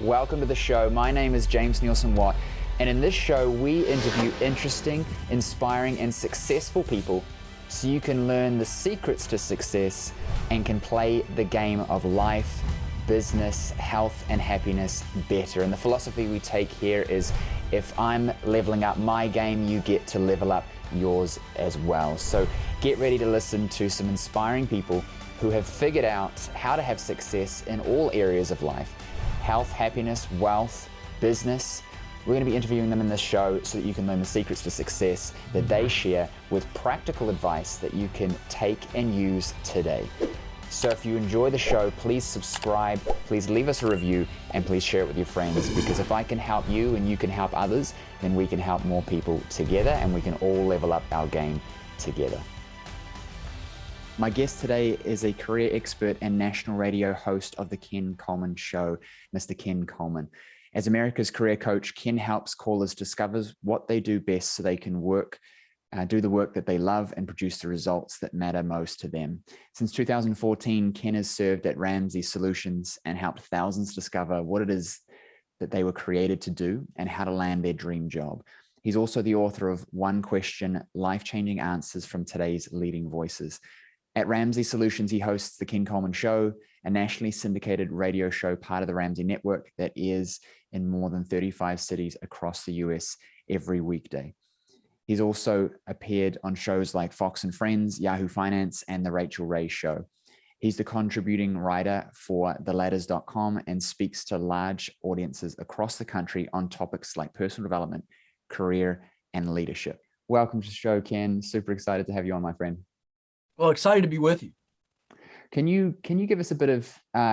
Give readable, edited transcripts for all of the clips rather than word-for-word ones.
Welcome to the show. My name is James Nielsen Watt, and in this show, we interview interesting, inspiring, and successful people so you can learn the secrets to success and can play the game of life, business, health, and happiness better. And the philosophy we take here is if I'm leveling up my game, you get to level up yours as well. So get ready to listen to some inspiring people who have figured out how to have success in all areas of life: health, happiness, wealth, business. We're going to be interviewing them in this show so that you can learn the secrets to success that they share with practical advice that you can take and use today. So if you enjoy the show, please subscribe, please leave us a review, and please share it with your friends, because if I can help you and you can help others, then we can help more people together and we can all level up our game together. My guest today is a career expert and national radio host of the Ken Coleman Show, Mr. Ken Coleman. As America's career coach, Ken helps callers discover what they do best so they can do the work that they love and produce the results that matter most to them. Since 2014, Ken has served at Ramsey Solutions and helped thousands discover what it is that they were created to do and how to land their dream job. He's also the author of One Question: Life-Changing Answers from Today's Leading Voices. At Ramsey Solutions, he hosts the Ken Coleman Show, a nationally syndicated radio show part of the Ramsey Network that airs in more than 35 cities across the US every weekday. He's also appeared on shows like Fox and Friends, Yahoo Finance, and The Rachel Ray Show. He's the contributing writer for theladders.com and speaks to large audiences across the country on topics like personal development, career, and leadership. Welcome to the show, Ken. Super excited to have you on, my friend. Well, excited to be with you. Can you give us a bit of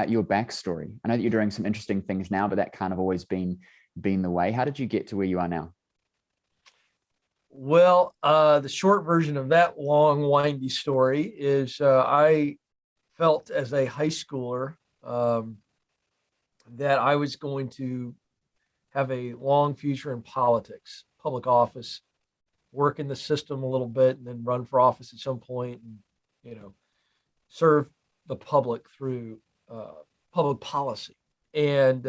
your backstory? I know that you're doing some interesting things now, but that kind of always been the way. How did you get to where you are now? Well, the short version of that long, windy story is I felt as a high schooler that I was going to have a long future in politics, public office, work in the system a little bit, and then run for office at some point, and serve the public through public policy. And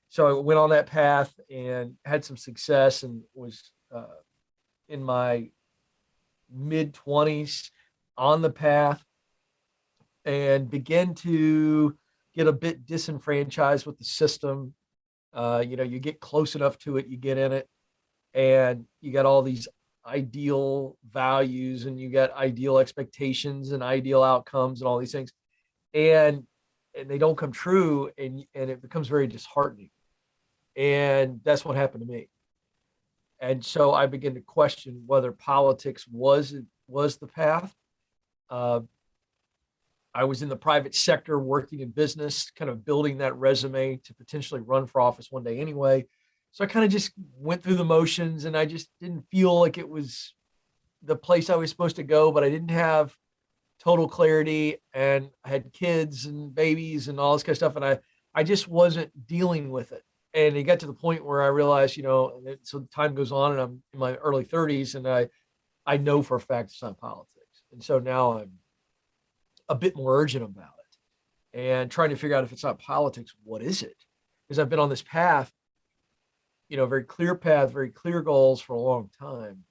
so I went on that path and had some success, and was in my mid-20s on the path, and began to get a bit disenfranchised with the system. You get close enough to it, you get in it, and you got all these ideal values, and you got ideal expectations and ideal outcomes and all these things, and they don't come true, and it becomes very disheartening. And that's what happened to me. And so I began to question whether politics was the path. I was in the private sector, working in business, kind of building that resume to potentially run for office one day anyway. So I kind of just went through the motions, and I just didn't feel like it was the place I was supposed to go, but I didn't have total clarity, and I had kids and babies and all this kind of stuff. And I just wasn't dealing with it. And it got to the point where I realized, so time goes on, and I'm in my early 30s, and I know for a fact it's not politics. And so now I'm a bit more urgent about it and trying to figure out, if it's not politics, what is it? Because I've been on this path, very clear path, very clear goals for a long time.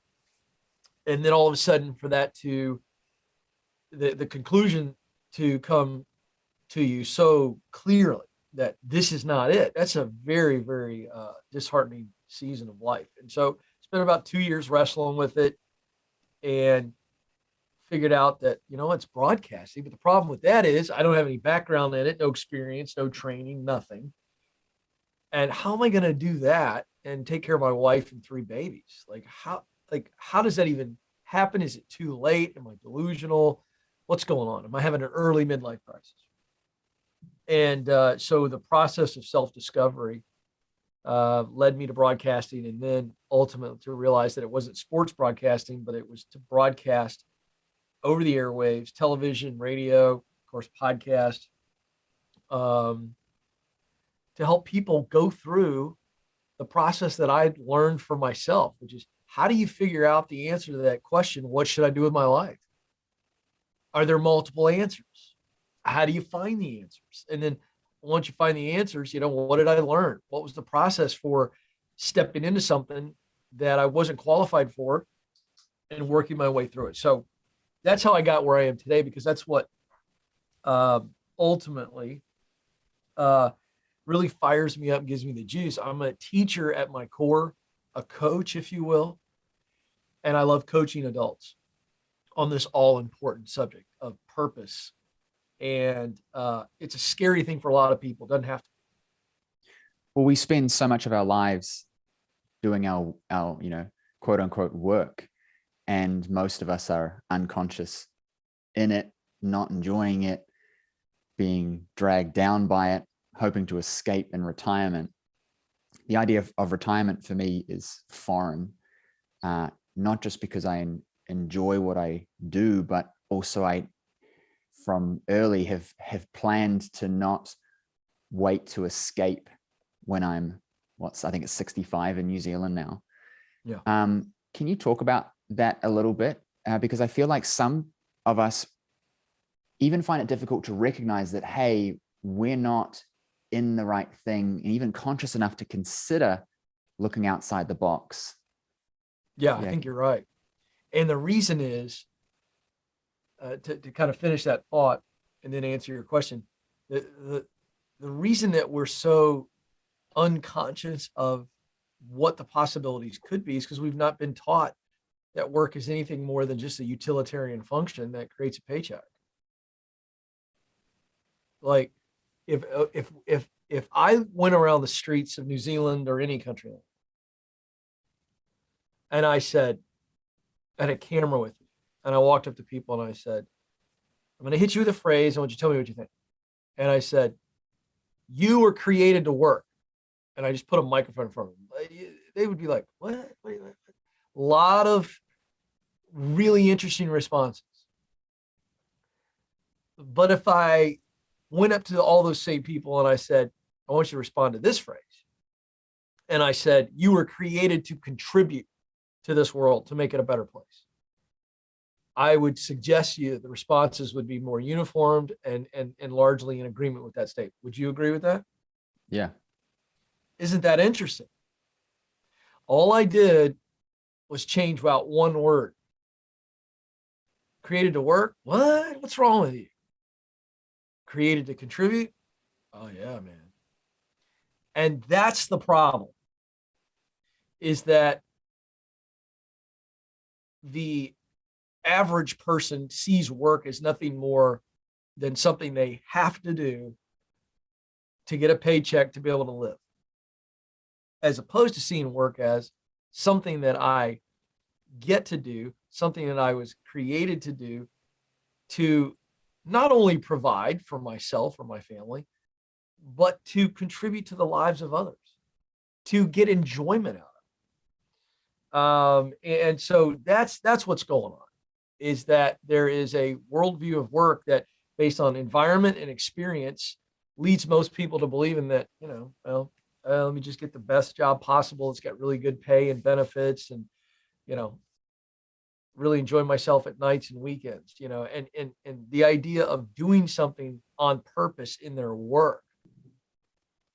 And then all of a sudden, for that to, the conclusion to come to you so clearly that this is not it, that's a very, very disheartening season of life. And so spent about 2 years wrestling with it, and figured out that, it's broadcasting. But the problem with that is I don't have any background in it, no experience, no training, nothing. And how am I going to do that and take care of my wife and 3 babies? How does that even happen? Is it too late? Am I delusional? What's going on? Am I having an early midlife crisis? And so the process of self-discovery led me to broadcasting, and then ultimately to realize that it wasn't sports broadcasting, but it was to broadcast over the airwaves, television, radio, of course, podcast, to help people go through the process that I learned for myself, which is, how do you figure out the answer to that question? What should I do with my life? Are there multiple answers? How do you find the answers? And then once you find the answers, what did I learn? What was the process for stepping into something that I wasn't qualified for and working my way through it? So that's how I got where I am today, because that's what ultimately really fires me up, gives me the juice. I'm a teacher at my core, a coach, if you will, and I love coaching adults on this all important subject of purpose. And it's a scary thing for a lot of people. It doesn't have to. Well, we spend so much of our lives doing our quote unquote work, and most of us are unconscious in it, not enjoying it, being dragged down by it, hoping to escape in retirement. The idea of retirement for me is foreign, not just because I enjoy what I do, but also I, from early, have planned to not wait to escape when I'm, I think it's 65 in New Zealand now. Yeah. Can you talk about that a little bit? Because I feel like some of us even find it difficult to recognize that, hey, we're not in the right thing, and even conscious enough to consider looking outside the box. Yeah, I think you're right. And the reason is, to kind of finish that thought and then answer your question, the reason that we're so unconscious of what the possibilities could be is because we've not been taught that work is anything more than just a utilitarian function that creates a paycheck. Like if I went around the streets of New Zealand or any country and I said, I had a camera with me, and I walked up to people and I said, I'm going to hit you with a phrase. I want you to tell me what you think. And I said, you were created to work. And I just put a microphone in front of them. They would be like, what? A lot of really interesting responses. But if I went up to all those same people and I said, I want you to respond to this phrase. And I said, you were created to contribute to this world, to make it a better place, I would suggest to you that the responses would be more uniformed and largely in agreement with that statement. Would you agree with that? Yeah. Isn't that interesting? All I did was change about one word. Created to work? What? What's wrong with you? Created to contribute? Oh yeah, man. And that's the problem, is that the average person sees work as nothing more than something they have to do to get a paycheck to be able to live, as opposed to seeing work as something that I get to do, something that I was created to do, to not only provide for myself or my family, but to contribute to the lives of others, to get enjoyment out of it. And so that's what's going on, is that there is a worldview of work that, based on environment and experience, leads most people to believe in that, let me just get the best job possible. It's got really good pay and benefits, and, really enjoy myself at nights and weekends, and the idea of doing something on purpose in their work,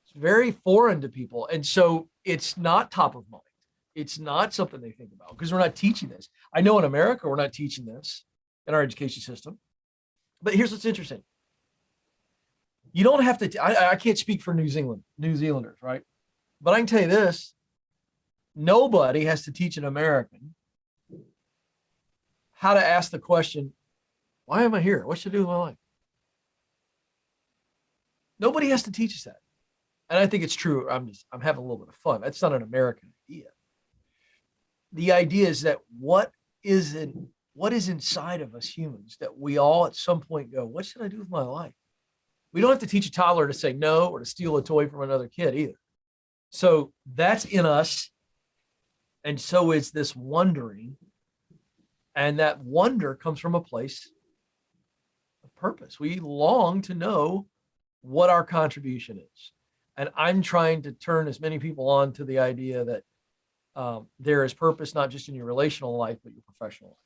it's very foreign to people. And so it's not top of mind. It's not something they think about, because we're not teaching this. I know in America, we're not teaching this in our education system. But here's what's interesting. You don't have to, I can't speak for New Zealanders, right? But I can tell you this, nobody has to teach an American how to ask the question, why am I here? What should I do with my life? Nobody has to teach us that. And I think it's true. I'm having a little bit of fun. That's not an American idea. The idea is that what is inside of us humans that we all at some point go, what should I do with my life? We don't have to teach a toddler to say no or to steal a toy from another kid either. So that's in us. And so is this wondering. And that wonder comes from a place of purpose. We long to know what our contribution is. And I'm trying to turn as many people on to the idea that there is purpose, not just in your relational life, but your professional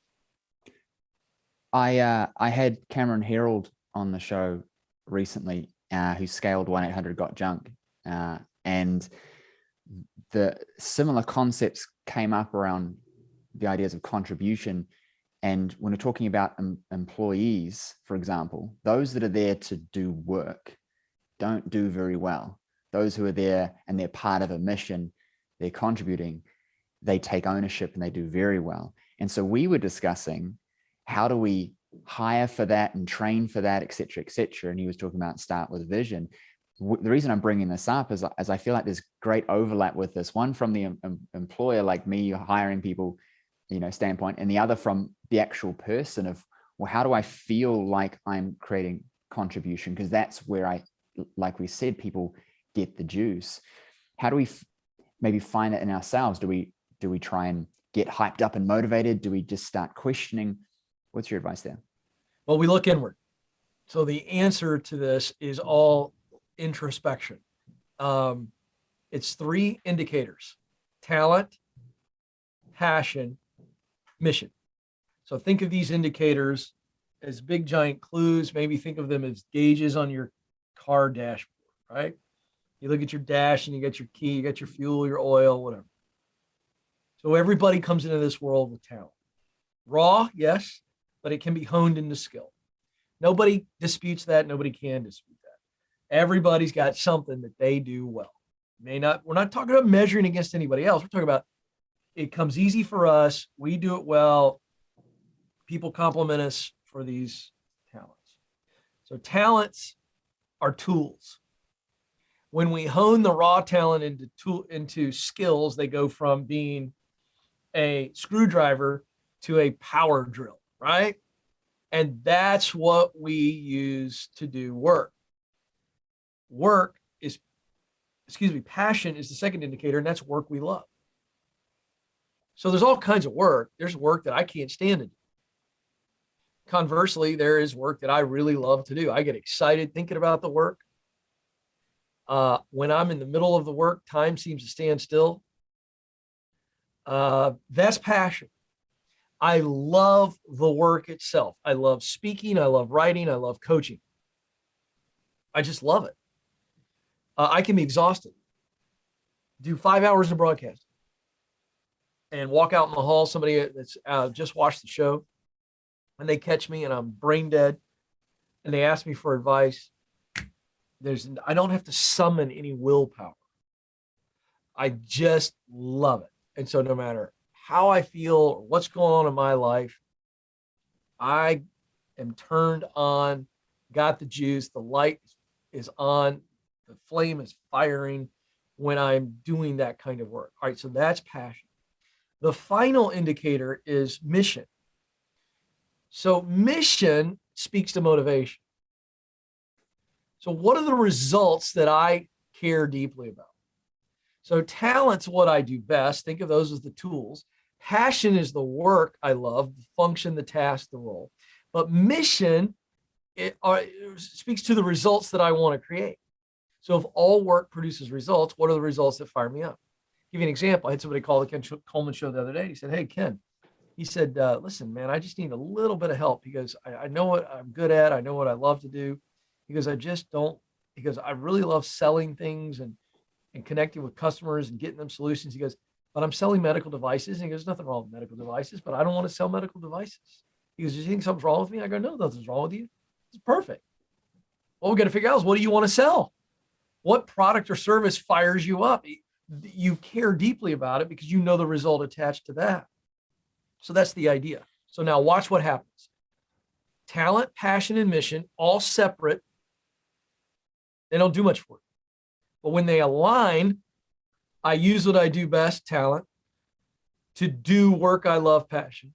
life. I had Cameron Herold on the show recently, who scaled 1-800-GOT-JUNK. And the similar concepts came up around the ideas of contribution. And when we're talking about employees, for example, those that are there to do work don't do very well. Those who are there and they're part of a mission, they're contributing, they take ownership and they do very well. And so we were discussing, how do we hire for that and train for that, et cetera, et cetera. And he was talking about start with vision. The reason I'm bringing this up is I feel like there's great overlap with this one from the employer, like me hiring people, standpoint, and the other from the actual person of, well, how do I feel like I'm creating contribution? Because that's where like we said, people get the juice. How do we maybe find it in ourselves? Do we try and get hyped up and motivated? Do we just start questioning? What's your advice there? Well, we look inward. So the answer to this is all introspection. It's 3 indicators: talent, passion, mission. So think of these indicators as big giant clues. Maybe think of them as gauges on your car dashboard, right? You look at your dash and you get your key, you get your fuel, your oil, whatever. So everybody comes into this world with talent. Raw, yes, but it can be honed into skill. Nobody disputes that. Nobody can dispute that. Everybody's got something that they do well. We're not talking about measuring against anybody else. We're talking about it comes easy for us. We do it well. People compliment us for these talents. So talents are tools. When we hone the raw talent into skills, they go from being a screwdriver to a power drill, right? And that's what we use to do work. Passion is the second indicator, and that's work we love. So there's all kinds of work. There's work that I can't stand to do. Conversely, there is work that I really love to do. I get excited thinking about the work. When I'm in the middle of the work, time seems to stand still. That's passion. I love the work itself. I love speaking. I love writing. I love coaching. I just love it. I can be exhausted. Do 5 hours of broadcast and walk out in the hall. Somebody that's just watched the show, and they catch me and I'm brain dead, and they ask me for advice. I don't have to summon any willpower. I just love it. And so no matter how I feel or what's going on in my life, I am turned on, got the juice, the light is on, the flame is firing when I'm doing that kind of work. All right, so that's passion. The final indicator is mission. So mission speaks to motivation. So what are the results that I care deeply about? So talent's what I do best. Think of those as the tools. Passion is the work I love, the function, the task, the role. But mission, it speaks to the results that I want to create. So if all work produces results, what are the results that fire me up? I'll give you an example. I had somebody call the Ken Coleman show the other day. He said, "Hey, Ken," he said, "listen, man, I just need a little bit of help because I know what I'm good at. I know what I love to do." Because I really love selling things and connecting with customers and getting them solutions. He goes, "But I'm selling medical devices." And he goes, "Nothing wrong with medical devices, but I don't want to sell medical devices." He goes, "Do you think something's wrong with me?" I go, "No, nothing's wrong with you. It's perfect. What we got to figure out is, what do you want to sell? What product or service fires you up? You care deeply about it because you know the result attached to that." So that's the idea. So now watch what happens. Talent, passion, and mission, all separate. They don't do much for you. But when they align, I use what I do best, talent, to do work I love, passion,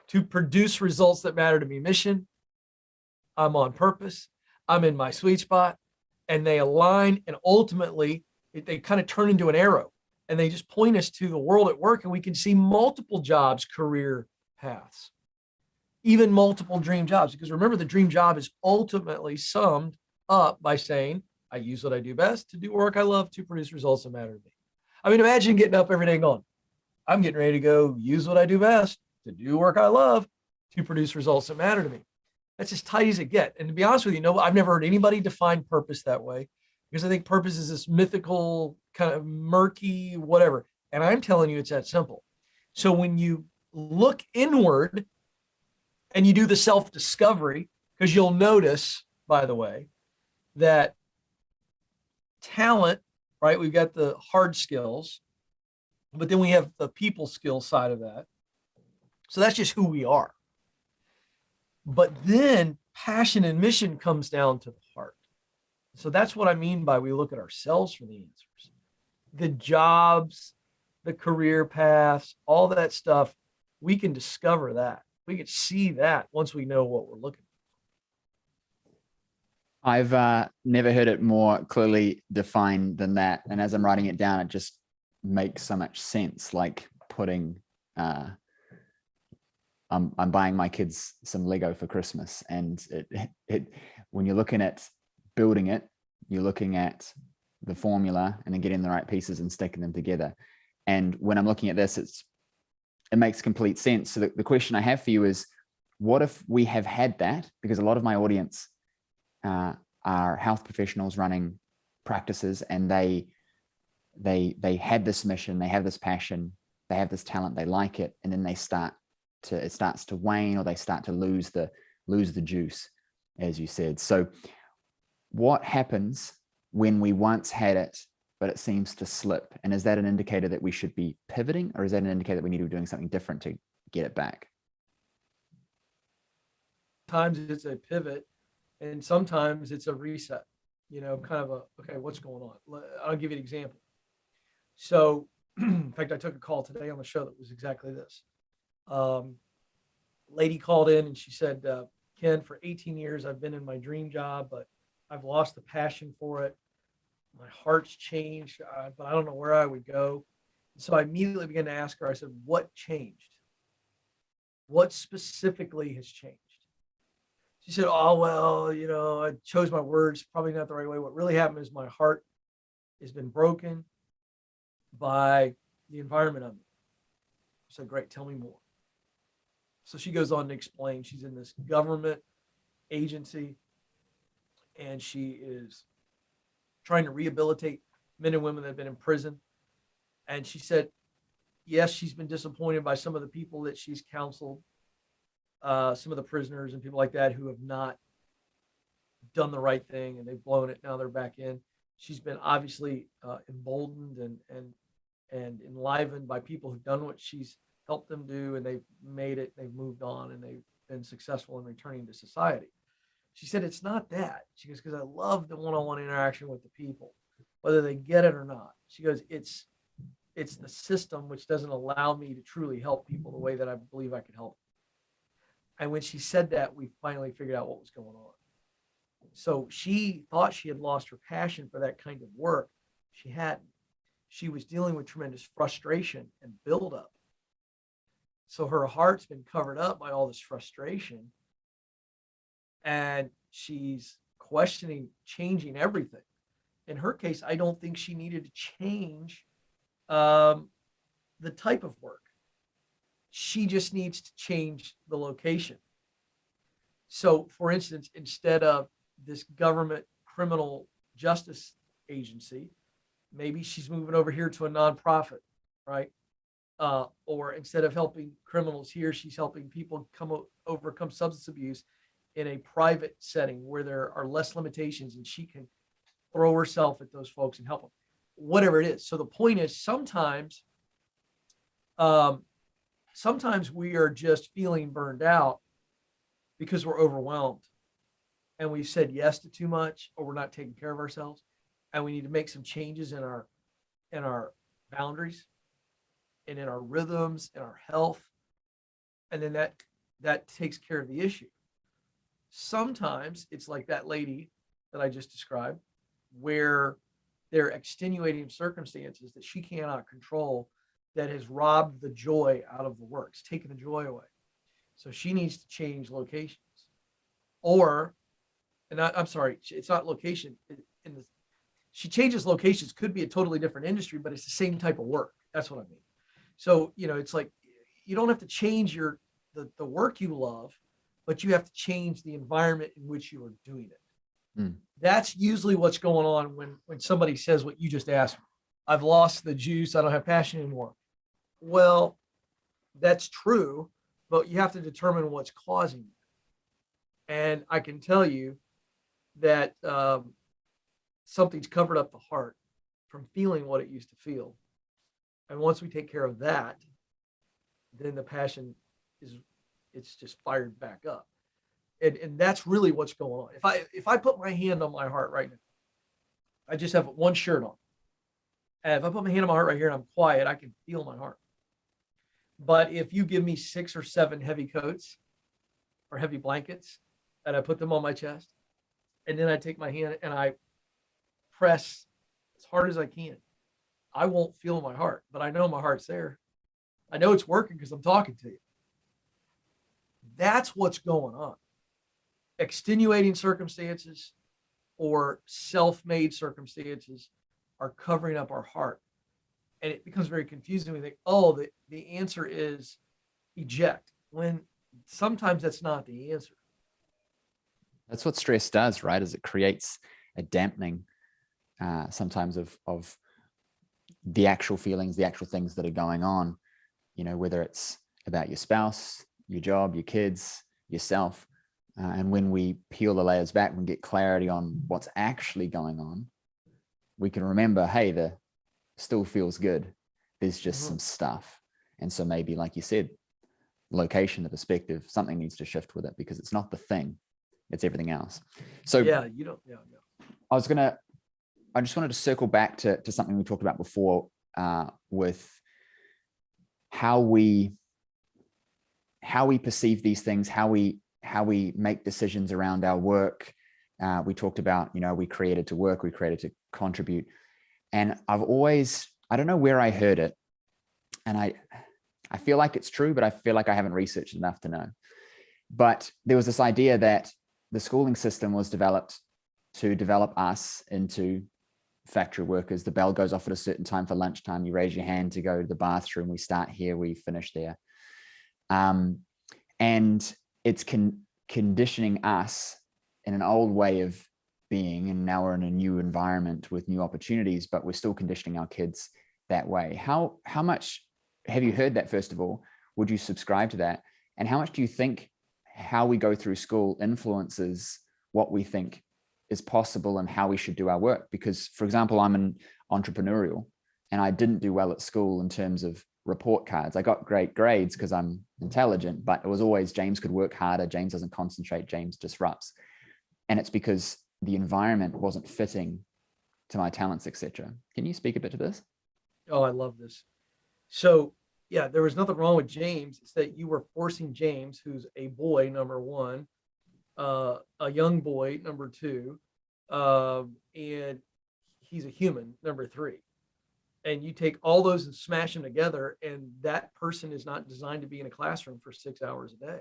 to produce results that matter to me, mission. I'm on purpose. I'm in my sweet spot. And they align, and ultimately they kind of turn into an arrow, and they just point us to the world at work, and we can see multiple jobs, career paths, even multiple dream jobs. Because remember, the dream job is ultimately summed up by saying, I use what I do best to do work I love to produce results that matter to me. I mean, imagine getting up every day and going, I'm getting ready to go use what I do best to do work I love to produce results that matter to me. That's as tight as it get. And to be honest with you, no, I've never heard anybody define purpose that way, because I think purpose is this mythical, kind of murky, whatever. And I'm telling you, it's that simple. So when you look inward and you do the self discovery, because you'll notice, by the way, that talent, right? We've got the hard skills, but then we have the people skill side of that. So that's just who we are. But then passion and mission comes down to the heart. So that's what I mean by we look at ourselves for the answers. The jobs, the career paths, all that stuff, we can discover that. We can see that once we know what we're looking for. I've never heard it more clearly defined than that. And as I'm writing it down, it just makes so much sense. Like putting, I'm buying my kids some Lego for Christmas, and when you're looking at building it, you're looking at the formula and then getting the right pieces and sticking them together. And when I'm looking at this, it makes complete sense. So the question I have for you is, what if we have had that? Because a lot of my audience are health professionals running practices, and they had this mission, they have this passion, they have this talent, they like it, and then it starts to wane, or they start to lose the juice, as you said. So what happens when we once had it, but it seems to slip? And is that an indicator that we should be pivoting, or is that an indicator that we need to be doing something different to get it back? Sometimes it's a pivot, and sometimes it's a reset, kind of okay, what's going on? I'll give you an example. So, in fact, I took a call today on the show that was exactly this. Lady called in and she said, Ken, for 18 years, I've been in my dream job, but I've lost the passion for it. My heart's changed, but I don't know where I would go. So I immediately began to ask her, I said, what changed? What specifically has changed? She said, oh, well, I chose my words probably not the right way. What really happened is my heart has been broken by the environment I'm in. I said, great, tell me more. So she goes on to explain she's in this government agency, and she is trying to rehabilitate men and women that have been in prison. And she said, yes, she's been disappointed by some of the people that she's counseled, some of the prisoners and people like that who have not done the right thing and they've blown it. Now they're back in. She's been obviously emboldened and enlivened by people who've done what she's helped them do, and they've made it, they've moved on, and they've been successful in returning to society. She said, it's not that. She goes, because I love the one-on-one interaction with the people, whether they get it or not. She goes, it's the system which doesn't allow me to truly help people the way that I believe I could help. And when she said that, we finally figured out what was going on. So she thought she had lost her passion for that kind of work. She hadn't. She was dealing with tremendous frustration and buildup. So her heart's been covered up by all this frustration. And she's questioning changing everything. In her case, I don't think she needed to change the type of work. She just needs to change the location. So, for instance, instead of this government criminal justice agency, maybe she's moving over here to a nonprofit, right? Or instead of helping criminals here, she's helping people overcome substance abuse in a private setting where there are less limitations, and she can throw herself at those folks and help them, whatever it is. So the point is, sometimes we are just feeling burned out because we're overwhelmed and we've said yes to too much, or we're not taking care of ourselves, and we need to make some changes in our boundaries and in our rhythms and our health. And then that takes care of the issue. Sometimes it's like that lady that I just described, where there are extenuating circumstances that she cannot control that has robbed the joy out of the work. It's taken the joy away. So she needs to change locations. I'm sorry, it's not location. She changes locations, could be a totally different industry, but it's the same type of work. That's what I mean. So, it's like, you don't have to change the work you love, but you have to change the environment in which you are doing it. Mm. That's usually what's going on when somebody says what you just asked me. I've lost the juice. I don't have passion anymore. Well, that's true, but you have to determine what's causing it. And I can tell you that something's covered up the heart from feeling what it used to feel. And once we take care of that, then the passion it's just fired back up. And that's really what's going on. If I put my hand on my heart right now, I just have one shirt on. And if I put my hand on my heart right here and I'm quiet, I can feel my heart. But if you give me 6 or 7 heavy coats or heavy blankets and I put them on my chest, and then I take my hand and I press as hard as I can, I won't feel my heart, but I know my heart's there. I know it's working because I'm talking to you. That's what's going on. Extenuating circumstances or self-made circumstances are covering up our heart. And it becomes very confusing. We think, oh, the answer is eject, when sometimes that's not the answer. That's what stress does, right? Is it creates a dampening sometimes of the actual feelings, the actual things that are going on, whether it's about your spouse, your job, your kids, yourself. And when we peel the layers back and get clarity on what's actually going on, we can remember, hey, the still feels good. There's just some stuff. And so maybe, like you said, location, the perspective, something needs to shift with it, because it's not the thing, it's everything else. So yeah. I just wanted to circle back to something we talked about before, with how we perceive these things, how we make decisions around our work. We talked about, we created to work, we created to contribute. And I don't know where I heard it, and I feel like it's true, but I feel like I haven't researched enough to know. But there was this idea that the schooling system was developed to develop us into factory workers. The bell goes off at a certain time for lunchtime. You raise your hand to go to the bathroom. We start here, we finish there. And it's conditioning us in an old way of being, and now we're in a new environment with new opportunities, but we're still conditioning our kids that way. How much have you heard that, first of all? Would you subscribe to that? And how much do you think how we go through school influences what we think is possible and how we should do our work? Because, for example, I'm an entrepreneurial, and I didn't do well at school in terms of report cards. I got great grades because I'm intelligent, but it was always James could work harder, James doesn't concentrate, James disrupts. And it's because the environment wasn't fitting to my talents, etc. Can you speak a bit to this? Oh, I love this. So yeah, there was nothing wrong with James. It's that you were forcing James, who's a boy, number one, a young boy, number two, and he's a human, number three. And you take all those and smash them together, and that person is not designed to be in a classroom for 6 hours a day.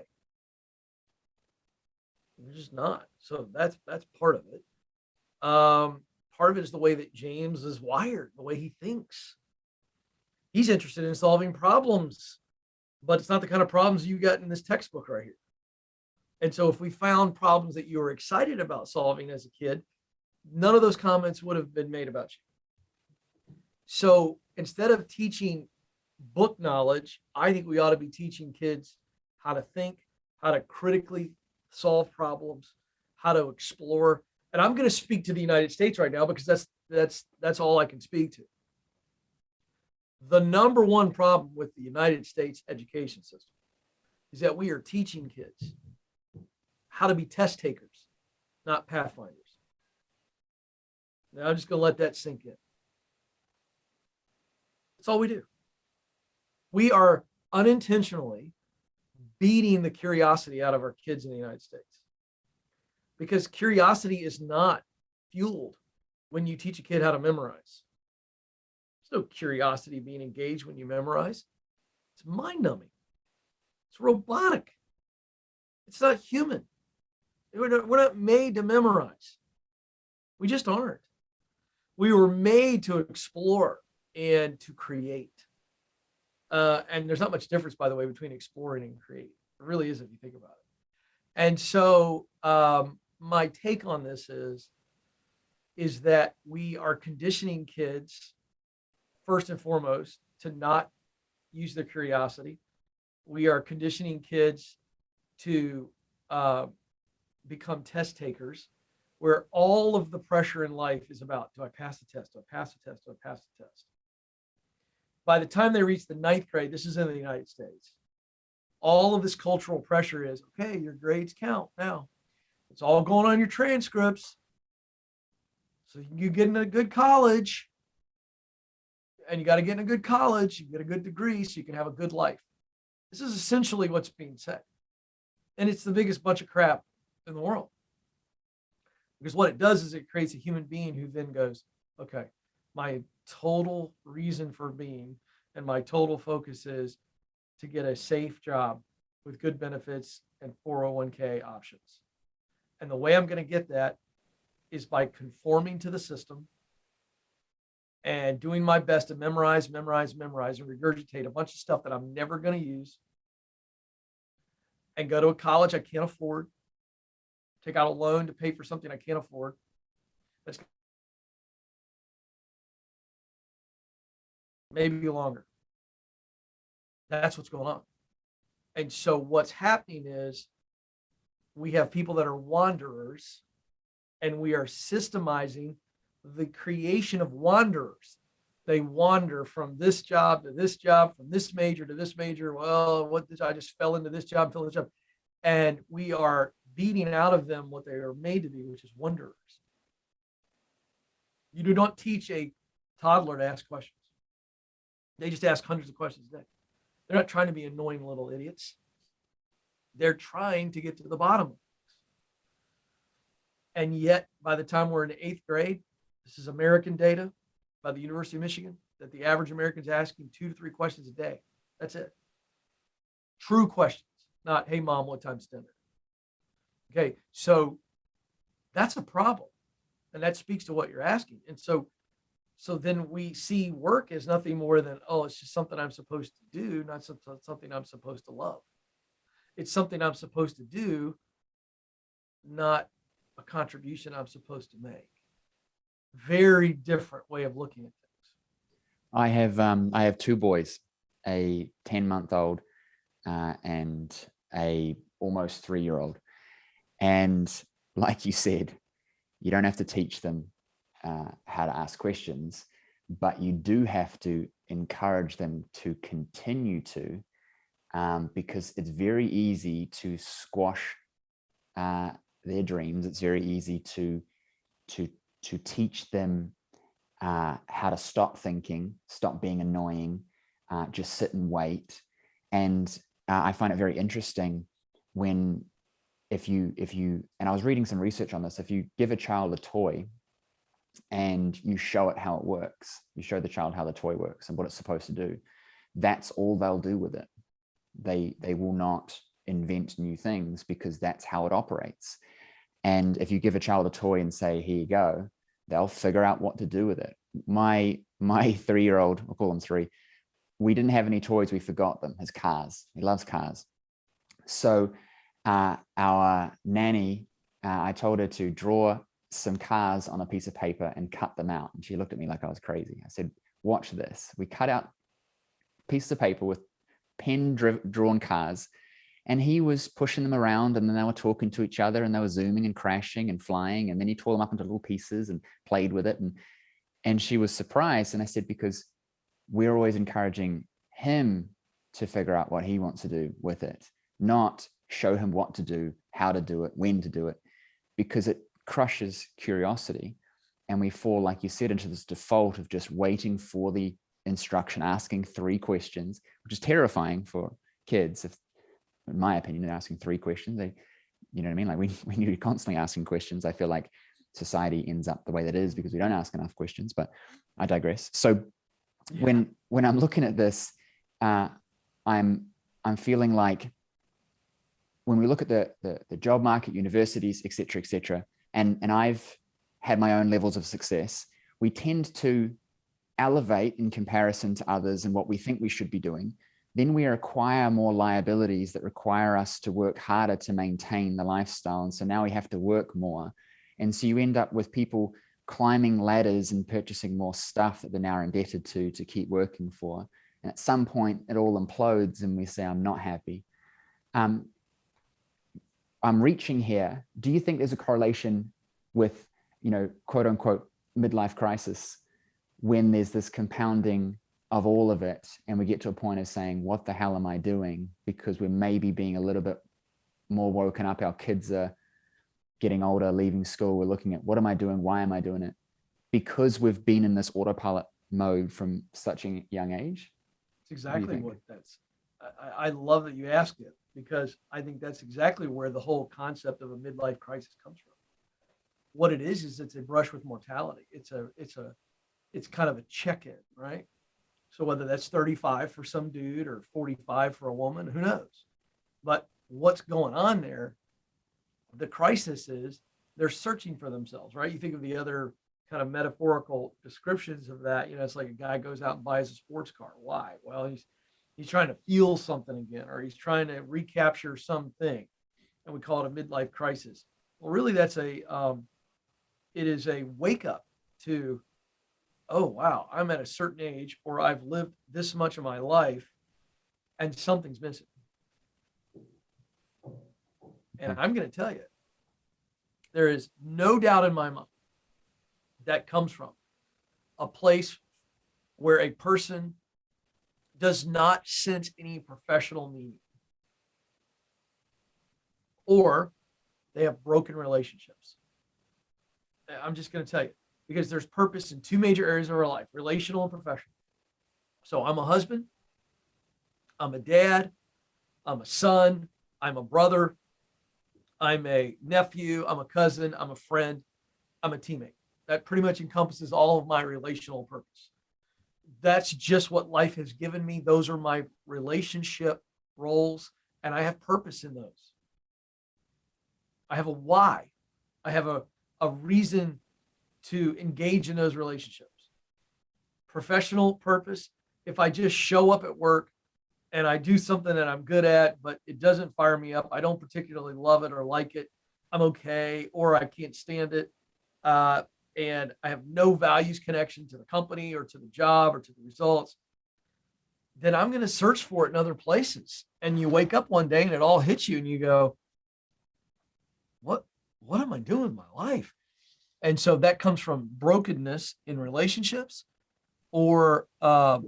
They're just not. So that's part of it. Part of it is the way that James is wired, the way he thinks. He's interested in solving problems, but it's not the kind of problems you got in this textbook right here. And so if we found problems that you were excited about solving as a kid, none of those comments would have been made about you. So instead of teaching book knowledge, I think we ought to be teaching kids how to think, how to critically solve problems, how to explore. And I'm going to speak to the United States right now because that's all I can speak to. The number one problem with the United States education system is that we are teaching kids how to be test takers, not pathfinders. Now I'm just going to let that sink in. That's all we do. We are unintentionally beating the curiosity out of our kids in the United States, because curiosity is not fueled when you teach a kid how to memorize. There's no curiosity being engaged when you memorize. It's mind-numbing. It's robotic. It's not human. We're not made to memorize. We just aren't. We were made to explore and to create. And there's not much difference, by the way, between exploring and create. It really is if you think about it. And so my take on this is that we are conditioning kids first and foremost to not use their curiosity. We are conditioning kids to become test takers, where all of the pressure in life is about, do I pass the test? Do I pass the test? Do I pass the test? By the time they reach the ninth grade, this is in the United States, all of this cultural pressure is, okay, your grades count now. It's all going on your transcripts. So you get in a good college, and you got to get in a good college, you get a good degree so you can have a good life. This is essentially what's being said. And it's the biggest bunch of crap in the world. Because what it does is it creates a human being who then goes, okay, my total reason for being and my total focus is to get a safe job with good benefits and 401k options. And the way I'm going to get that is by conforming to the system and doing my best to memorize, and regurgitate a bunch of stuff that I'm never going to use, and go to a college I can't afford, take out a loan to pay for something I can't afford. That's maybe longer. That's what's going on. And so what's happening is we have people that are wanderers, and we are systemizing the creation of wanderers. They wander from this job to this job, from this major to this major. Well, what did I just fell into this job, fell into this job. And we are beating out of them what they are made to be, which is wanderers. You do not teach a toddler to ask questions. They just ask hundreds of questions a day. They're not trying to be annoying little idiots. They're trying to get to the bottom of it. And yet, by the time we're in the eighth grade, this is American data by the University of Michigan, that the average American is asking 2 to 3 questions a day. That's it. True questions, not, hey, mom, what time's dinner? Okay, so that's a problem. And that speaks to what you're asking. And so then we see work as nothing more than, oh, it's just something I'm supposed to do, not something I'm supposed to love. It's something I'm supposed to do, not a contribution I'm supposed to make. Very different way of looking at things. I have 2 boys, a 10-month-old and a almost 3-year-old. And like you said, you don't have to teach them how to ask questions, but you do have to encourage them to continue to, because it's very easy to squash their dreams. It's very easy to teach them how to stop thinking, stop being annoying, just sit and wait. And I find it very interesting when if you and I was reading some research on this, if you give a child a toy and you show it how it works, you show the child how the toy works and what it's supposed to do, that's all they'll do with it. They will not invent new things because that's how it operates. And if you give a child a toy and say, here you go, they'll figure out what to do with it. My 3-year-old, I'll call him 3, we didn't have any toys, we forgot them, his cars. He loves cars. So our nanny, I told her to draw some cars on a piece of paper and cut them out. And she looked at me like I was crazy. I said, watch this. We cut out pieces of paper with pen-drawn cars, and he was pushing them around, and then they were talking to each other, and they were zooming and crashing and flying, and then he tore them up into little pieces and played with it. And she was surprised. And I said, because we're always encouraging him to figure out what he wants to do with it, not show him what to do, how to do it, when to do it, because it crushes curiosity. And we fall, like you said, into this default of just waiting for the instruction, asking 3 questions, which is terrifying for kids. If, in my opinion, they're asking 3 questions, you know what I mean? Like when you're constantly asking questions, I feel like society ends up the way that is because we don't ask enough questions, but I digress. So yeah. When I'm looking at this, I'm feeling like when we look at the job market, universities, et cetera, and I've had my own levels of success, we tend to elevate in comparison to others and what we think we should be doing. then we acquire more liabilities that require us to work harder to maintain the lifestyle. And so now we have to work more. And so you end up with people climbing ladders and purchasing more stuff that they're now indebted to keep working for. And at some point it all implodes and we say, I'm not happy. I'm reaching here. Do you think there's a correlation with, quote unquote, midlife crisis, when there's this compounding of all of it and we get to a point of saying, what the hell am I doing? Because we're maybe being a little bit more woken up. Our kids are getting older, leaving school. We're looking at, what am I doing? Why am I doing it? Because we've been in this autopilot mode from such a young age. It's exactly what that's. I love that you asked it, because I think that's exactly where the whole concept of a midlife crisis comes from. What it is it's a brush with mortality. It's kind of a check-in, right? So whether that's 35 for some dude or 45 for a woman, who knows? But what's going on there, the crisis is they're searching for themselves, right? You think of the other kind of metaphorical descriptions of that, it's like a guy goes out and buys a sports car. Why? Well, he's trying to feel something again, or he's trying to recapture something. And we call it a midlife crisis. Well, really it is a wake up to, oh, wow, I'm at a certain age, or I've lived this much of my life and something's missing. And I'm going to tell you, there is no doubt in my mind that comes from a place where a person does not sense any professional meaning, or they have broken relationships. I'm just going to tell you, because there's purpose in two major areas of our life, relational and professional. So I'm a husband, I'm a dad, I'm a son, I'm a brother, I'm a nephew, I'm a cousin, I'm a friend, I'm a teammate. That pretty much encompasses all of my relational purpose. That's just what life has given me. Those are my relationship roles, and I have purpose in those. I have a why. I have a reason to engage in those relationships. Professional purpose, if I just show up at work and I do something that I'm good at, but it doesn't fire me up, I don't particularly love it or like it, I'm okay, or I can't stand it, and I have no values connection to the company or to the job or to the results, then I'm going to search for it in other places. And you wake up one day and it all hits you and you go, what am I doing with my life? And so that comes from brokenness in relationships, or a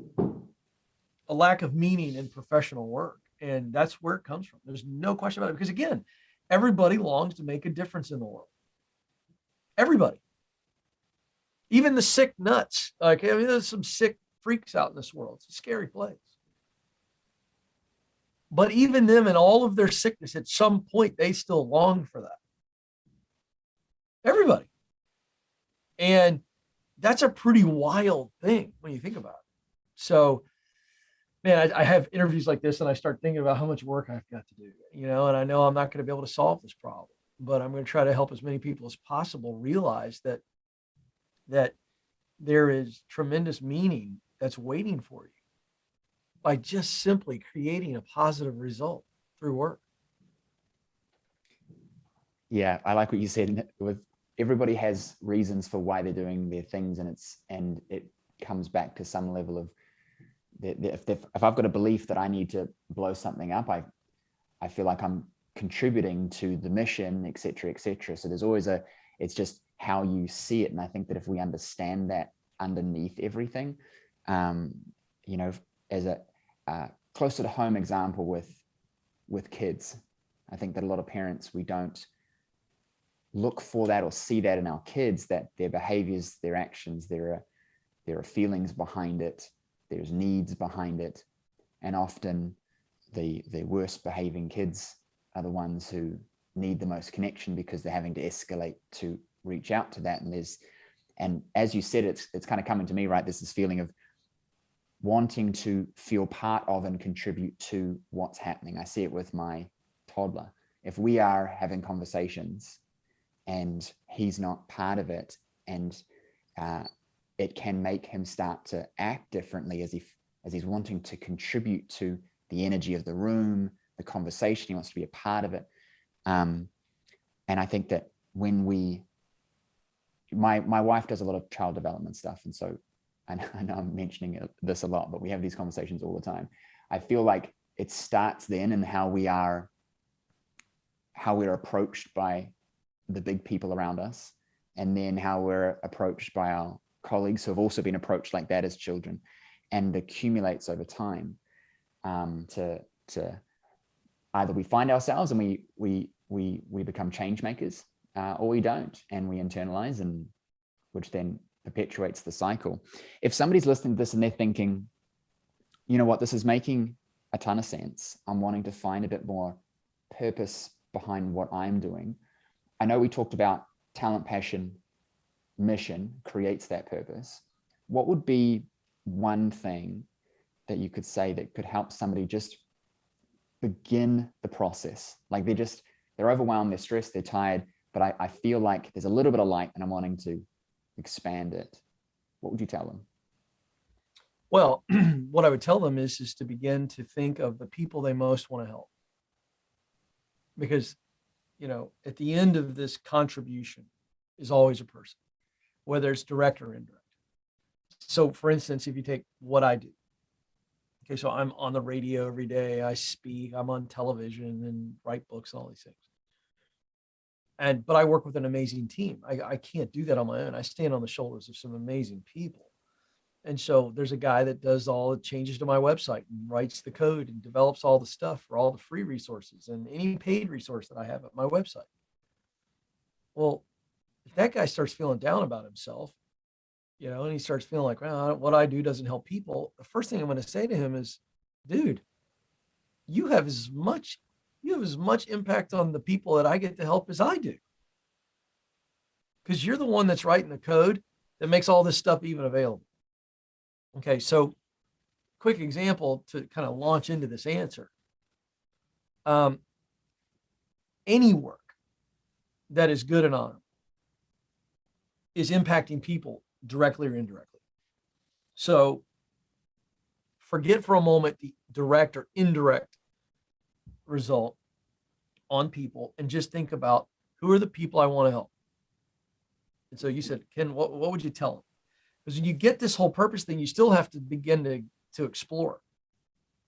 lack of meaning in professional work. And that's where it comes from. There's no question about it. Because again, everybody longs to make a difference in the world. Everybody. Even the sick nuts. There's some sick freaks out in this world. It's a scary place. But even them, in all of their sickness, at some point, they still long for that. Everybody. And that's a pretty wild thing when you think about it. So, man, I have interviews like this and I start thinking about how much work I've got to do, and I know I'm not going to be able to solve this problem, but I'm going to try to help as many people as possible realize that there is tremendous meaning that's waiting for you by just simply creating a positive result through work. Yeah, I like what you said. With everybody has reasons for why they're doing their things, and it comes back to some level of if I've got a belief that I need to blow something up, I feel like I'm contributing to the mission, et cetera, et cetera. So there's always it's just how you see it. And I think that if we understand that underneath everything, as a closer to home example with kids, I think that a lot of parents, we don't look for that or see that in our kids, that their behaviors, their actions, there are feelings behind it, there's needs behind it. And often the worst behaving kids are the ones who need the most connection, because they're having to escalate to reach out to that. And as you said, it's kind of coming to me, right? This feeling of wanting to feel part of and contribute to what's happening. I see it with my toddler. If we are having conversations and he's not part of it, and it can make him start to act differently as he's wanting to contribute to the energy of the room, the conversation. He wants to be a part of it. And I think that when my wife does a lot of child development stuff. And so I know I'm mentioning this a lot, but we have these conversations all the time. I feel like it starts then in how we're approached by the big people around us, and then how we're approached by our colleagues who have also been approached like that as children, and accumulates over time to either we find ourselves and we become change makers, or we don't, and we internalize, and which then perpetuates the cycle. If somebody's listening to this and they're thinking, you know what, this is making a ton of sense. I'm wanting to find a bit more purpose behind what I'm doing. I know we talked about talent, passion, mission creates that purpose. What would be one thing that you could say that could help somebody just begin the process? Like they're overwhelmed, they're stressed, they're tired, but I feel like there's a little bit of light and I'm wanting to expand it. What would you tell them? Well, what I would tell them is to begin to think of the people they most want to help. Because, at the end of this contribution is always a person, whether it's direct or indirect. So for instance, if you take what I do, okay, so I'm on the radio every day, I speak, I'm on television and write books and all these things. But I work with an amazing team. I can't do that on my own. I stand on the shoulders of some amazing people. And so there's a guy that does all the changes to my website and writes the code and develops all the stuff for all the free resources and any paid resource that I have at my website. Well, if that guy starts feeling down about himself, and he starts feeling like, well, what I do doesn't help people, the first thing I'm going to say to him is, dude, you have as much impact on the people that I get to help as I do. Because you're the one that's writing the code that makes all this stuff even available. Okay, so quick example to kind of launch into this answer. Any work that is good and honorable is impacting people directly or indirectly. So forget for a moment the direct or indirect result on people and just think about who are the people I want to help. And so you said, Ken, what would you tell them? Because when you get this whole purpose thing, you still have to begin to explore.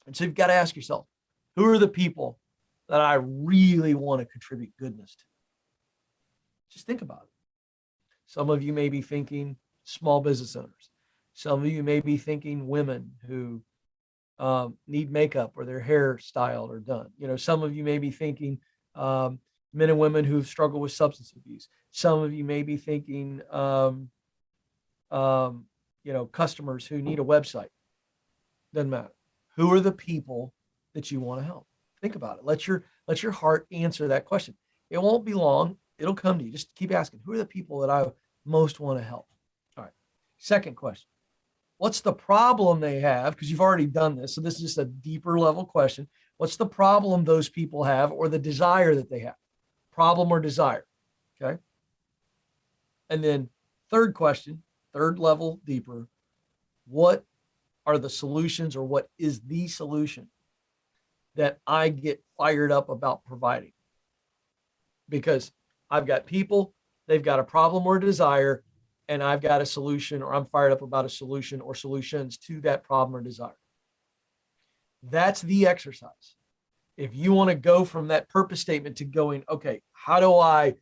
And so you've got to ask yourself, who are the people that I really want to contribute goodness to? Just think about it. Some of you may be thinking small business owners. Some of you may be thinking women who need makeup or their hair styled or done. Some of you may be thinking men and women who struggle with substance abuse. Some of you may be thinking customers who need a website. Doesn't matter. Who are the people that you want to help? Think about it. Let your heart answer that question. It won't be long. It'll come to you. Just keep asking, who are the people that I most want to help? All right. Second question. What's the problem they have? Because you've already done this. So this is just a deeper level question. What's the problem those people have or the desire that they have? Problem or desire? Okay. And then third question, third level deeper. What are the solutions or what is the solution that I get fired up about providing? Because I've got people, they've got a problem or desire, and I've got a solution, or I'm fired up about a solution or solutions to that problem or desire. That's the exercise. If you want to go from that purpose statement to going, okay, how do I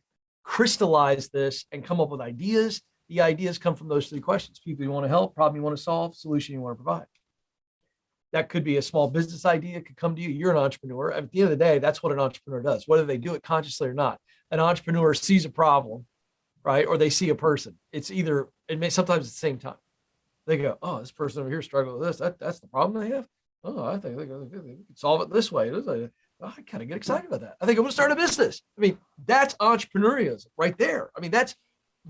crystallize this and come up with ideas? The ideas come from those three questions: people you want to help, problem you want to solve, solution you want to provide. That could be a small business idea. It could come to you. You're an entrepreneur. At the end of the day, that's what an entrepreneur does, whether they do it consciously or not. An entrepreneur sees a problem, right? Or they see a person. It's either, sometimes at the same time. They go, oh, this person over here struggling with this. That's the problem they have. Oh, I think they can solve it this way. I kind of get excited about that. I think I'm going to start a business. That's entrepreneurialism right there.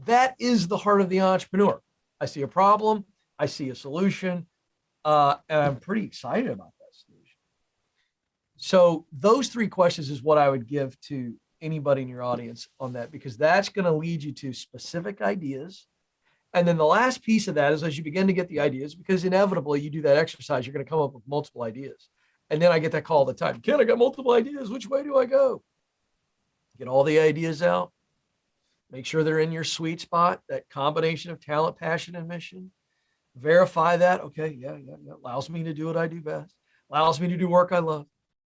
That is the heart of the entrepreneur. I see a problem. I see a solution. And I'm pretty excited about that solution. So those three questions is what I would give to anybody in your audience on that, because that's going to lead you to specific ideas. And then the last piece of that is, as you begin to get the ideas, because inevitably you do that exercise, you're going to come up with multiple ideas. And then I get that call all the time. Ken, I got multiple ideas. Which way do I go? Get all the ideas out. Make sure they're in your sweet spot, that combination of talent, passion, and mission. Verify that. Okay, yeah. Allows me to do what I do best. Allows me to do work I love.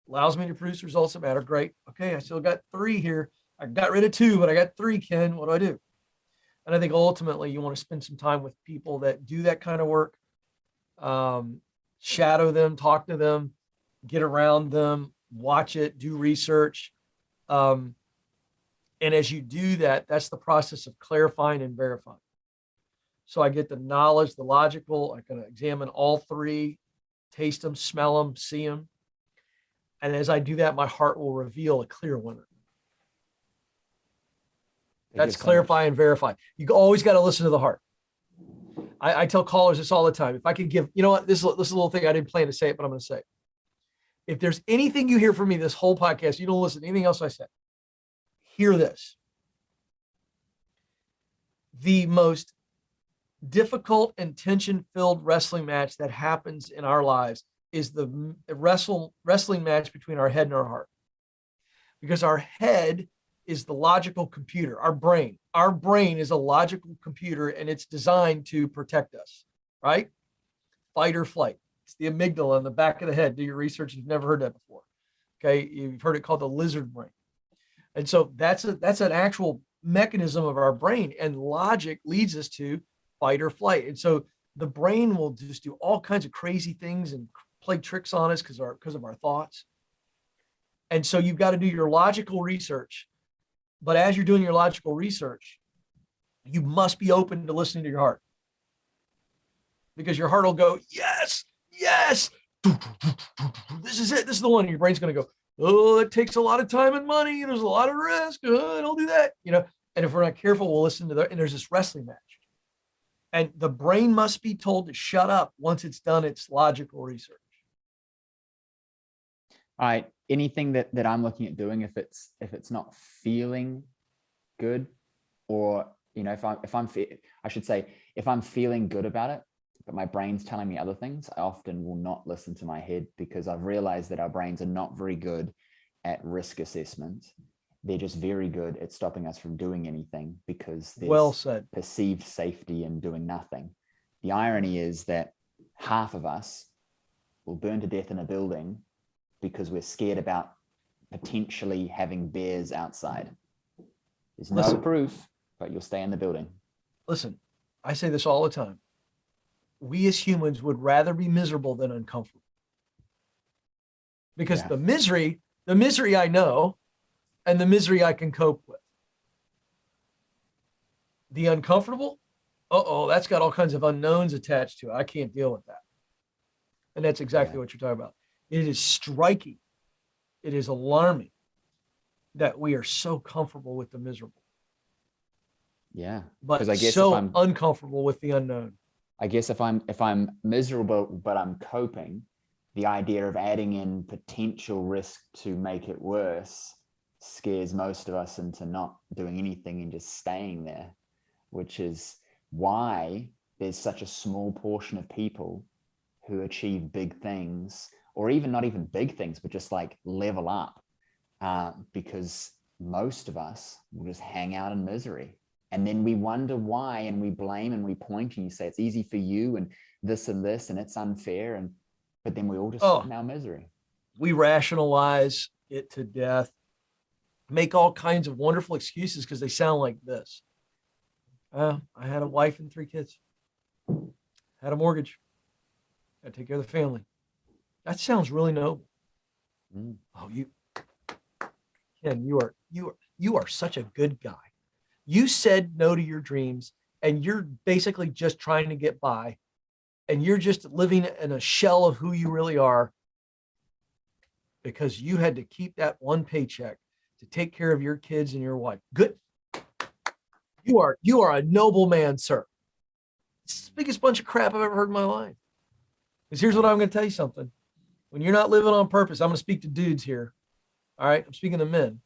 Allows me to produce results that matter. Great. Okay, I still got 3 here. I got rid of 2, but I got 3, Ken. What do I do? And I think ultimately you want to spend some time with people that do that kind of work. Shadow them, talk to them, get around them, watch it, do research. And as you do that, that's the process of clarifying and verifying. So I get the knowledge, the logical, I can examine all 3, taste them, smell them, see them. And as I do that, my heart will reveal a clear winner. That's clarify and verify. You always got to listen to the heart. I tell callers this all the time. If I could give, you know what, this is a little thing I didn't plan to say it, but I'm going to say it. If there's anything you hear from me this whole podcast, you don't listen to anything else I say, hear this. The most difficult and tension-filled wrestling match that happens in our lives is the wrestling match between our head and our heart. Because our head is the logical computer, our brain. Our brain is a logical computer and it's designed to protect us, right? Fight or flight. It's the amygdala in the back of the head. Do your research if you've never heard that before. Okay, you've heard it called the lizard brain. And so that's an actual mechanism of our brain, and logic leads us to fight or flight. And so the brain will just do all kinds of crazy things and play tricks on us because of our thoughts. And so you've got to do your logical research. But as you're doing your logical research, you must be open to listening to your heart. Because your heart will go, yes, yes. This is it. This is the one. And your brain's going to go, oh, it takes a lot of time and money. There's a lot of risk. Oh, don't do that. And if we're not careful, we'll listen to that. And there's this wrestling match. And the brain must be told to shut up once it's done its logical research. All right. Anything that I'm looking at doing, if it's not feeling good, or if I'm feeling good about it, but my brain's telling me other things, I often will not listen to my head, because I've realized that our brains are not very good at risk assessment. They're just very good at stopping us from doing anything, because there's perceived safety in doing nothing. The irony is that half of us will burn to death in a building because we're scared about potentially having bears outside. There's no proof, but you'll stay in the building. Listen, I say this all the time. We as humans would rather be miserable than uncomfortable. Because the misery I know, and the misery I can cope with. The uncomfortable, that's got all kinds of unknowns attached to it. I can't deal with that. And that's exactly what you're talking about. It is striking. It is alarming that we are so comfortable with the miserable. Yeah. But I guess so uncomfortable with the unknown. I guess if I'm miserable, but I'm coping, the idea of adding in potential risk to make it worse scares most of us into not doing anything and just staying there, which is why there's such a small portion of people who achieve big things, or even not even big things, but just like level up, because most of us will just hang out in misery. And then we wonder why, and we blame and we point, and you say it's easy for you and this, and it's unfair. But then we all just sit in our misery. We rationalize it to death, make all kinds of wonderful excuses because they sound like this. I had a wife and 3 kids, had a mortgage, got to take care of the family. That sounds really noble. Ken, you are such a good guy. You said no to your dreams, and you're basically just trying to get by, and you're just living in a shell of who you really are because you had to keep that one paycheck to take care of your kids and your wife. Good. You are a noble man, sir. It's the biggest bunch of crap I've ever heard in my life. Because here's what I'm going to tell you something. When you're not living on purpose, I'm going to speak to dudes here. All right. I'm speaking to men.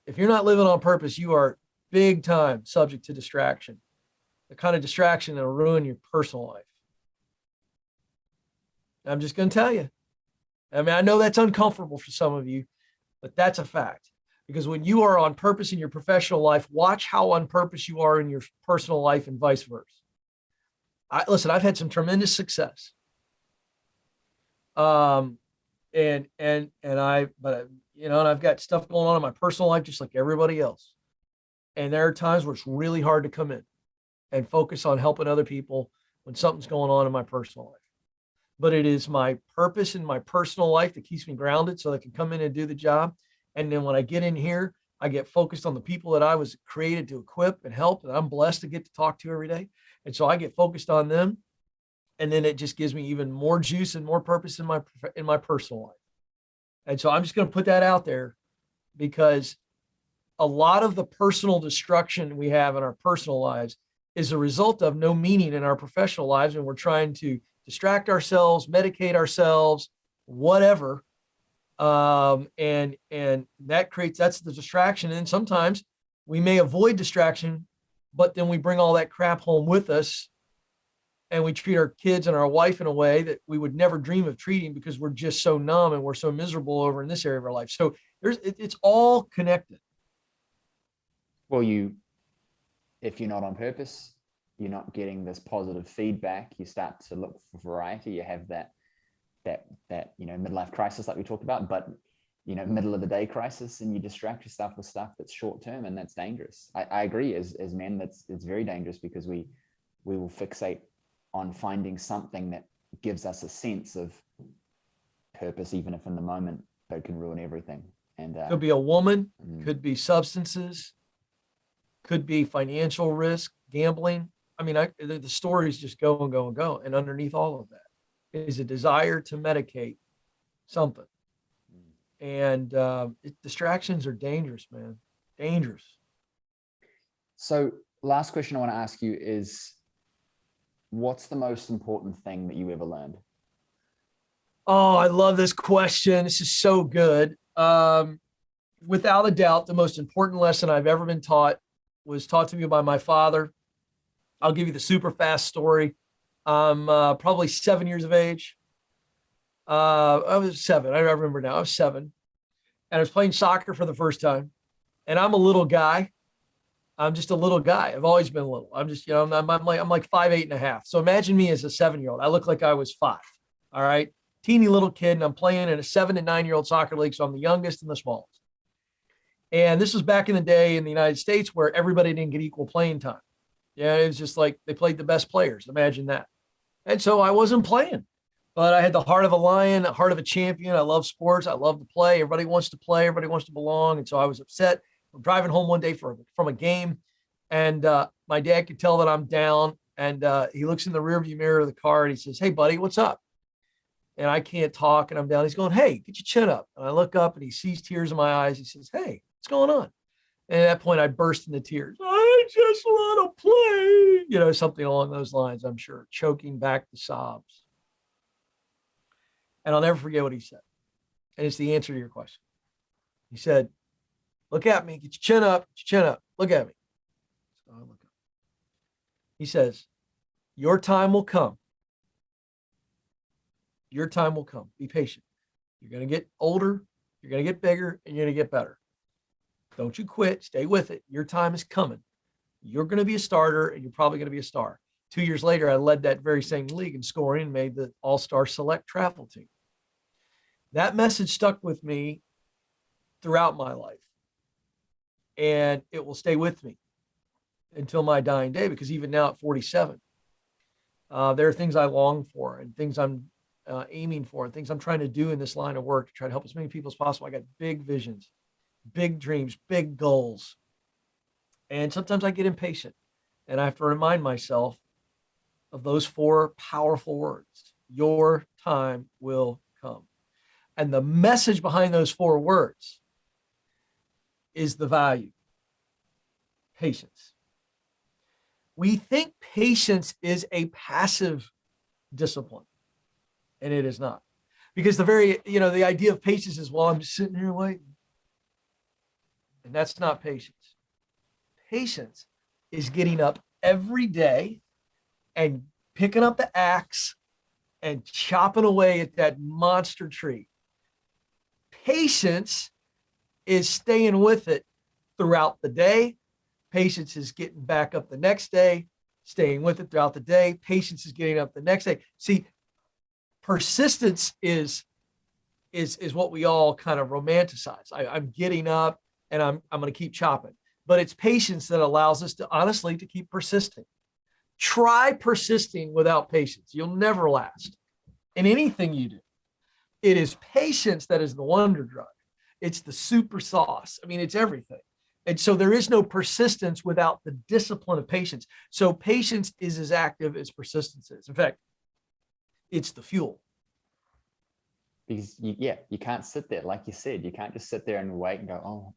If you're not living on purpose, you are big time subject to distraction, the kind of distraction that'll ruin your personal life. I'm just going to tell you, I mean, I know that's uncomfortable for some of you, but that's a fact. Because when you are on purpose in your professional life, watch how on purpose you are in your personal life and vice versa. Listen, I've had some tremendous success. Um, and I've got stuff going on in my personal life, just like everybody else. And there are times where it's really hard to come in and focus on helping other people when something's going on in my personal life. But it is my purpose in my personal life that keeps me grounded so I can come in and do the job. And then when I get in here, I get focused on the people that I was created to equip and help, and I'm blessed to get to talk to every day. And so I get focused on them. And then it just gives me even more juice and more purpose in my personal life. And so I'm just going to put that out there, because a lot of the personal destruction we have in our personal lives is a result of no meaning in our professional lives. And we're trying to distract ourselves, medicate ourselves, whatever. And that's the distraction. And sometimes we may avoid distraction, but then we bring all that crap home with us, and we treat our kids and our wife in a way that we would never dream of treating, because we're just so numb and we're so miserable over in this area of our life. So it's all connected. Well, if you're not on purpose, you're not getting this positive feedback. You start to look for variety. You have that midlife crisis like we talked about, but middle of the day crisis, and you distract yourself with stuff that's short term, and that's dangerous. I agree. As men, it's very dangerous, because we will fixate on finding something that gives us a sense of purpose, even if in the moment it can ruin everything. And could be a woman, could be substances, could be financial risk, gambling. I mean, the stories just go and go and go. And underneath all of that is a desire to medicate something. And distractions are dangerous, man. Dangerous. So last question I want to ask you is, what's the most important thing that you ever learned? Oh, I love this question. This is so good. Without a doubt, the most important lesson I've ever been taught was taught to me by my father. I'll give you the super fast story. I'm probably 7 years of age. I was 7. I remember now. I was 7. And I was playing soccer for the first time. And I'm a little guy. I'm just a little guy. I've always been little. I'm just, I'm like 5'8.5". So imagine me as a 7-year-old. I look like I was 5. All right. Teeny little kid. And I'm playing in a 7 and 9-year-old soccer league. So I'm the youngest and the smallest. And this was back in the day in the United States where everybody didn't get equal playing time. Yeah. It was just like they played the best players. Imagine that. And so I wasn't playing, but I had the heart of a lion, the heart of a champion. I love sports. I love to play. Everybody wants to play. Everybody wants to belong. And so I was upset. I'm driving home one day from a game, and my dad could tell that I'm down. And he looks in the rearview mirror of the car and he says, "Hey, buddy, what's up?" And I can't talk, and I'm down. He's going, "Hey, get your chin up." And I look up, and he sees tears in my eyes. He says, "Hey, what's going on?" And at that point, I burst into tears. "I just want to play," something along those lines, I'm sure, choking back the sobs. And I'll never forget what he said. And it's the answer to your question. He said, "Look at me. Get your chin up. Get your chin up. Look at me." So I look up. He says, "Your time will come. Your time will come. Be patient. You're going to get older. You're going to get bigger, and you're going to get better. Don't you quit. Stay with it. Your time is coming. You're going to be a starter, and you're probably going to be a star." 2 years later, I led that very same league in scoring and made the all-star select travel team. That message stuck with me throughout my life. And it will stay with me until my dying day, because even now at 47, there are things I long for and things I'm aiming for and things I'm trying to do in this line of work to try to help as many people as possible. I got big visions, big dreams, big goals. And sometimes I get impatient, and I have to remind myself of those 4 powerful words: your time will come. And the message behind those 4 words is the value: patience. We think patience is a passive discipline, and it is not. Because the idea of patience is, well, I'm just sitting here waiting. And that's not patience. Patience is getting up every day and picking up the axe and chopping away at that monster tree Patience is staying with it throughout the day. Patience is getting back up the next day, staying with it throughout the day. Patience is getting up the next day. See, persistence is what we all kind of romanticize. I'm getting up and I'm going to keep chopping, but it's patience that allows us to honestly to keep persisting. Try persisting without patience. You'll never last in anything you do. It is patience that is the wonder drug. It's the super sauce. I mean, it's everything. And so there is no persistence without the discipline of patience. So patience is as active as persistence is. In fact, it's the fuel. Because you can't sit there, like you said, you can't just sit there and wait and go, oh,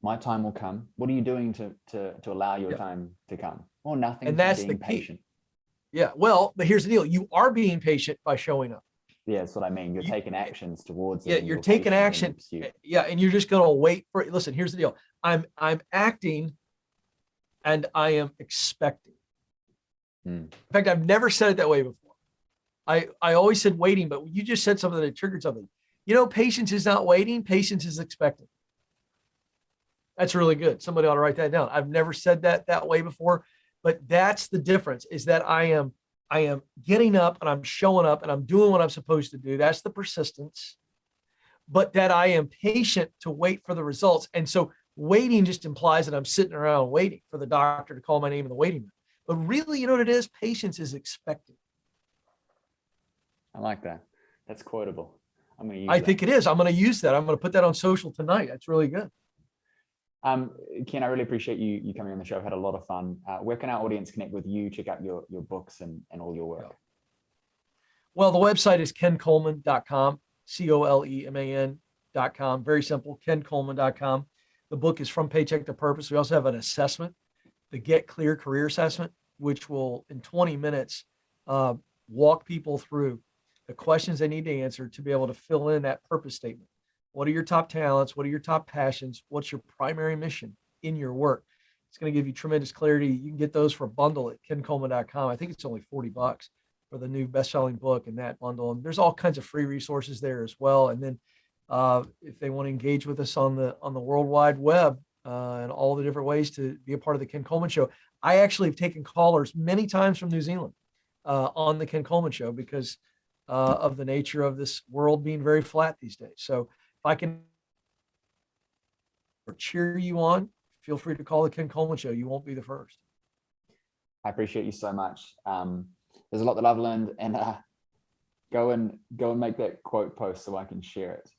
my time will come. What are you doing to allow your time to come? Well, nothing. And that's being the key. patient. Yeah. Well, but here's the deal. You are being patient by showing up. Yeah, that's what I mean. You're taking actions towards it. Yeah, you're taking action. Yeah, and you're just going to wait for it. Listen, here's the deal. I'm acting and I am expecting. In fact, I've never said it that way before. I always said waiting, but you just said something that triggered something. Patience is not waiting. Patience is expecting. That's really good. Somebody ought to write that down. I've never said that way before, but that's the difference, is that I am getting up and I'm showing up and I'm doing what I'm supposed to do. That's the persistence. But that I am patient to wait for the results. And so waiting just implies that I'm sitting around waiting for the doctor to call my name in the waiting room. But really, you know what it is? Patience is expecting. I like that. That's quotable. I'm going to use I think it is. I'm going to use that. I'm going to put that on social tonight. That's really good. Ken, I really appreciate you coming on the show. I've had a lot of fun. Where can our audience connect with you, check out your books and all your work? Well, the website is kencoleman.com, Coleman.com. Very simple, kencoleman.com. The book is From Paycheck to Purpose. We also have an assessment, the Get Clear Career Assessment, which will, in 20 minutes, walk people through the questions they need to answer to be able to fill in that purpose statement. What are your top talents? What are your top passions? What's your primary mission in your work? It's going to give you tremendous clarity. You can get those for a bundle at kencoleman.com. I think it's only $40 for the new best-selling book and that bundle. And there's all kinds of free resources there as well. And then if they want to engage with us on the World Wide Web and all the different ways to be a part of the Ken Coleman Show, I actually have taken callers many times from New Zealand on the Ken Coleman Show because of the nature of this world being very flat these days. So if I can cheer you on, feel free to call the Ken Coleman Show. You won't be the first. I appreciate you so much. There's a lot that I've learned, and go and make that quote post so I can share it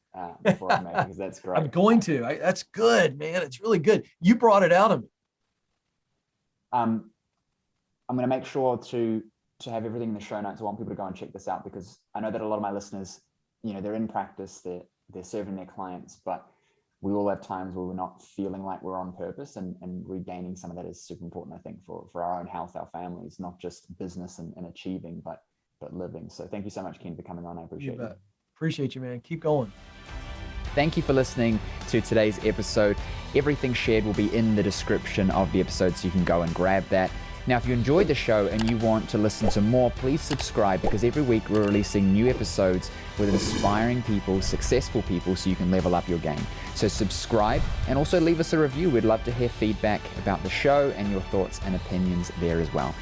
before I make it, because that's great. I'm going to. That's good, man. It's really good. You brought it out of me. I'm going to make sure to have everything in the show notes. I want people to go and check this out, because I know that a lot of my listeners, they're in practice, they're serving their clients, but we all have times where we're not feeling like we're on purpose, and regaining some of that is super important, I think, for our own health, our families, not just business and achieving, but living. So thank you so much, Ken, for coming on. I appreciate you. Appreciate you, man. Keep going. Thank you for listening to today's episode. Everything shared will be in the description of the episode, so you can go and grab that. Now, if you enjoyed the show and you want to listen to more, please subscribe, because every week we're releasing new episodes with inspiring people, successful people, so you can level up your game. So subscribe, and also leave us a review. We'd love to hear feedback about the show and your thoughts and opinions there as well.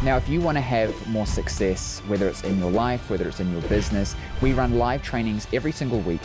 Now, if you want to have more success, whether it's in your life, whether it's in your business, we run live trainings every single week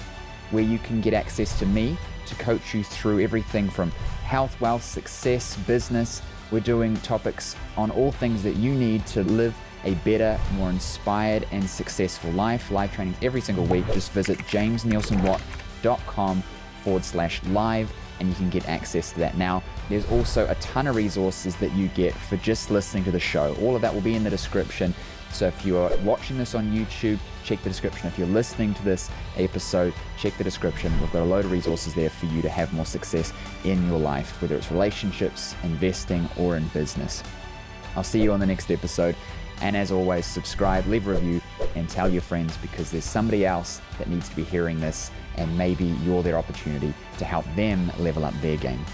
where you can get access to me to coach you through everything from health, wealth, success, business. We're doing topics on all things that you need to live a better, more inspired and successful life. Live trainings every single week. Just visit jamesnielsenwatt.com/live and you can get access to that. Now, there's also a ton of resources that you get for just listening to the show. All of that will be in the description. So if you're watching this on YouTube, check the description. If you're listening to this episode, check the description. We've got a load of resources there for you to have more success in your life, whether it's relationships, investing, or in business. I'll see you on the next episode. And as always, subscribe, leave a review, and tell your friends, because there's somebody else that needs to be hearing this, and maybe you're their opportunity to help them level up their game.